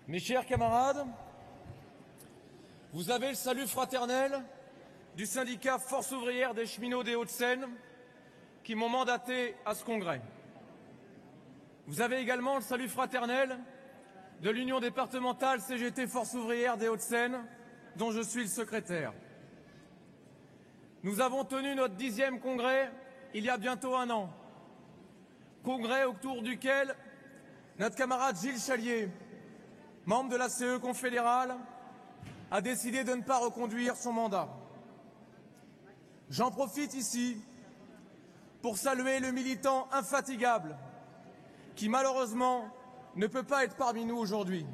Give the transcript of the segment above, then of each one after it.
Mes chers camarades, vous avez le salut fraternel du syndicat Force ouvrière des cheminots des Hauts-de-Seine qui m'ont mandaté à ce congrès. Vous avez également le salut fraternel de l'Union départementale CGT Force ouvrière des Hauts-de-Seine, dont je suis le secrétaire. Nous avons tenu notre 10e congrès il y a bientôt 1 an. Congrès autour duquel notre camarade Gilles Chalier, membre de la CE confédérale, a décidé de ne pas reconduire son mandat. J'en profite ici pour saluer le militant infatigable qui malheureusement ne peut pas être parmi nous aujourd'hui.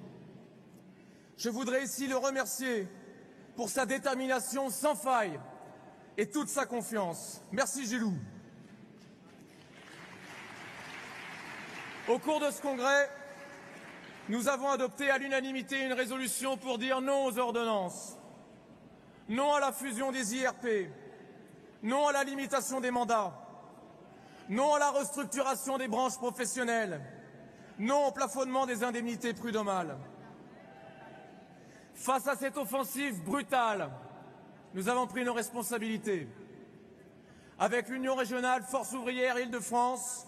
Je voudrais ici le remercier pour sa détermination sans faille et toute sa confiance. Merci Gilou. Au cours de ce congrès, nous avons adopté à l'unanimité une résolution pour dire non aux ordonnances, non à la fusion des IRP, non à la limitation des mandats, non à la restructuration des branches professionnelles, non au plafonnement des indemnités prud'homales. Face à cette offensive brutale, nous avons pris nos responsabilités. Avec l'Union régionale Force ouvrière Île-de-France,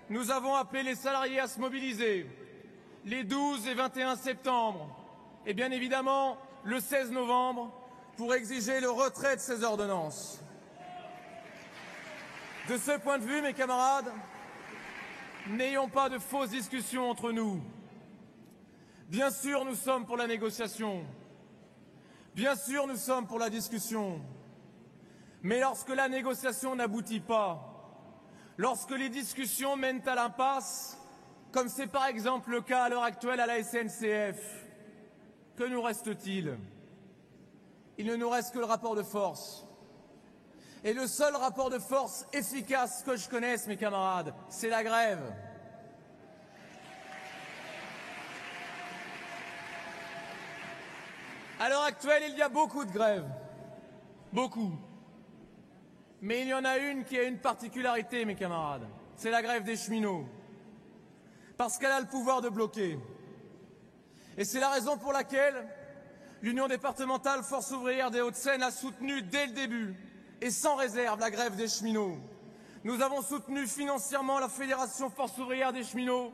nous avons appelé les salariés à se mobiliser les 12 et 21 septembre et bien évidemment le 16 novembre pour exiger le retrait de ces ordonnances. De ce point de vue, mes camarades, n'ayons pas de fausses discussions entre nous. Bien sûr, nous sommes pour la négociation. Bien sûr, nous sommes pour la discussion. Mais lorsque la négociation n'aboutit pas, lorsque les discussions mènent à l'impasse, comme c'est par exemple le cas à l'heure actuelle à la SNCF, que nous reste-t-il? Il ne nous reste que le rapport de force. Et le seul rapport de force efficace que je connaisse, mes camarades, c'est la grève. À l'heure actuelle, il y a beaucoup de grèves. Beaucoup. Mais il y en a une qui a une particularité, mes camarades. C'est la grève des cheminots. Parce qu'elle a le pouvoir de bloquer. Et c'est la raison pour laquelle l'Union départementale Force ouvrière des Hauts-de-Seine a soutenu dès le début et sans réserve la grève des cheminots. Nous avons soutenu financièrement la Fédération Force ouvrière des cheminots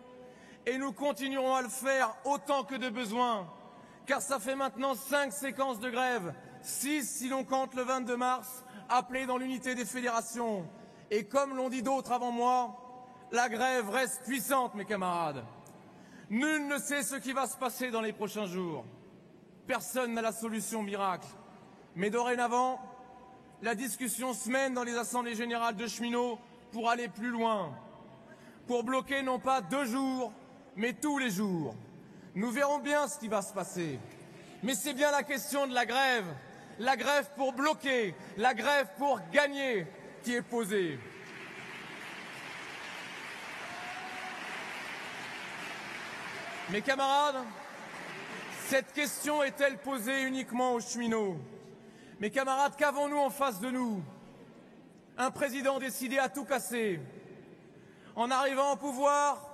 et nous continuerons à le faire autant que de besoin, car ça fait maintenant 5 séquences de grève, 6 si l'on compte le 22 mars, appelées dans l'unité des fédérations. Et comme l'ont dit d'autres avant moi, la grève reste puissante, mes camarades. Nul ne sait ce qui va se passer dans les prochains jours. Personne n'a la solution miracle. Mais dorénavant, la discussion se mène dans les assemblées générales de cheminots pour aller plus loin. Pour bloquer non pas 2 jours, mais tous les jours. Nous verrons bien ce qui va se passer. Mais c'est bien la question de la grève pour bloquer, la grève pour gagner qui est posée. Mes camarades, cette question est-elle posée uniquement aux cheminots? Mes camarades, qu'avons-nous en face de nous? Un président décidé à tout casser. En arrivant au pouvoir,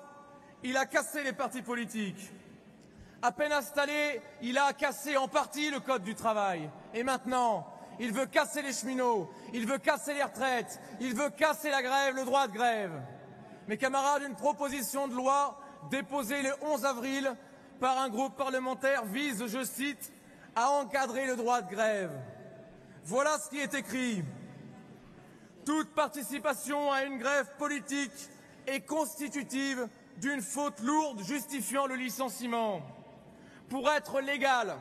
il a cassé les partis politiques. À peine installé, il a cassé en partie le code du travail. Et maintenant, il veut casser les cheminots, il veut casser les retraites, il veut casser la grève, le droit de grève. Mes camarades, une proposition de loi déposée le 11 avril par un groupe parlementaire vise, je cite, à encadrer le droit de grève. Voilà ce qui est écrit. Toute participation à une grève politique est constitutive d'une faute lourde justifiant le licenciement. Pour être légale,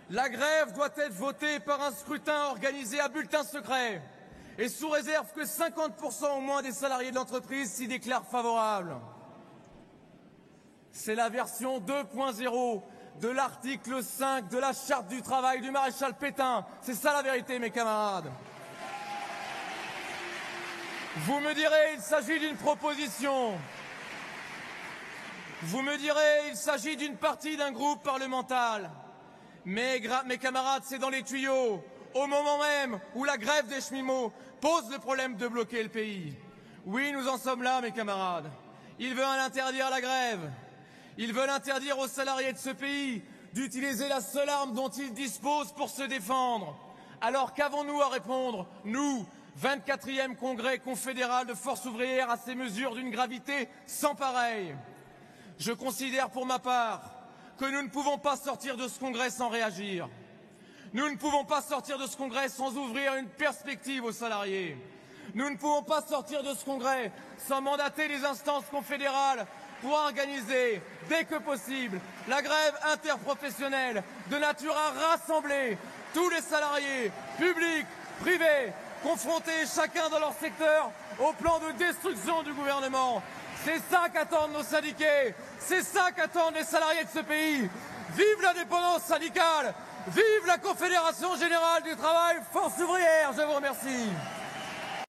la grève doit être votée par un scrutin organisé à bulletin secret et sous réserve que 50% au moins des salariés de l'entreprise s'y déclarent favorables. C'est la version 2.0 de l'article 5 de la Charte du travail du maréchal Pétain. C'est ça la vérité, mes camarades. Vous me direz, il s'agit d'une proposition. Vous me direz, il s'agit d'une partie d'un groupe parlementaire. Mais mes camarades, c'est dans les tuyaux, au moment même où la grève des cheminots pose le problème de bloquer le pays. Oui, nous en sommes là, mes camarades. Il veut en interdire la grève. Ils veulent interdire aux salariés de ce pays d'utiliser la seule arme dont ils disposent pour se défendre. Alors qu'avons-nous à répondre, nous, 24e congrès confédéral de Force ouvrière, à ces mesures d'une gravité sans pareille? Je considère pour ma part que nous ne pouvons pas sortir de ce congrès sans réagir. Nous ne pouvons pas sortir de ce congrès sans ouvrir une perspective aux salariés. Nous ne pouvons pas sortir de ce congrès sans mandater les instances confédérales pour organiser, dès que possible, la grève interprofessionnelle de nature à rassembler tous les salariés, publics, privés, confrontés chacun dans leur secteur au plan de destruction du gouvernement. C'est ça qu'attendent nos syndiqués, c'est ça qu'attendent les salariés de ce pays. Vive l'indépendance syndicale, vive la Confédération Générale du Travail, Force ouvrière, je vous remercie.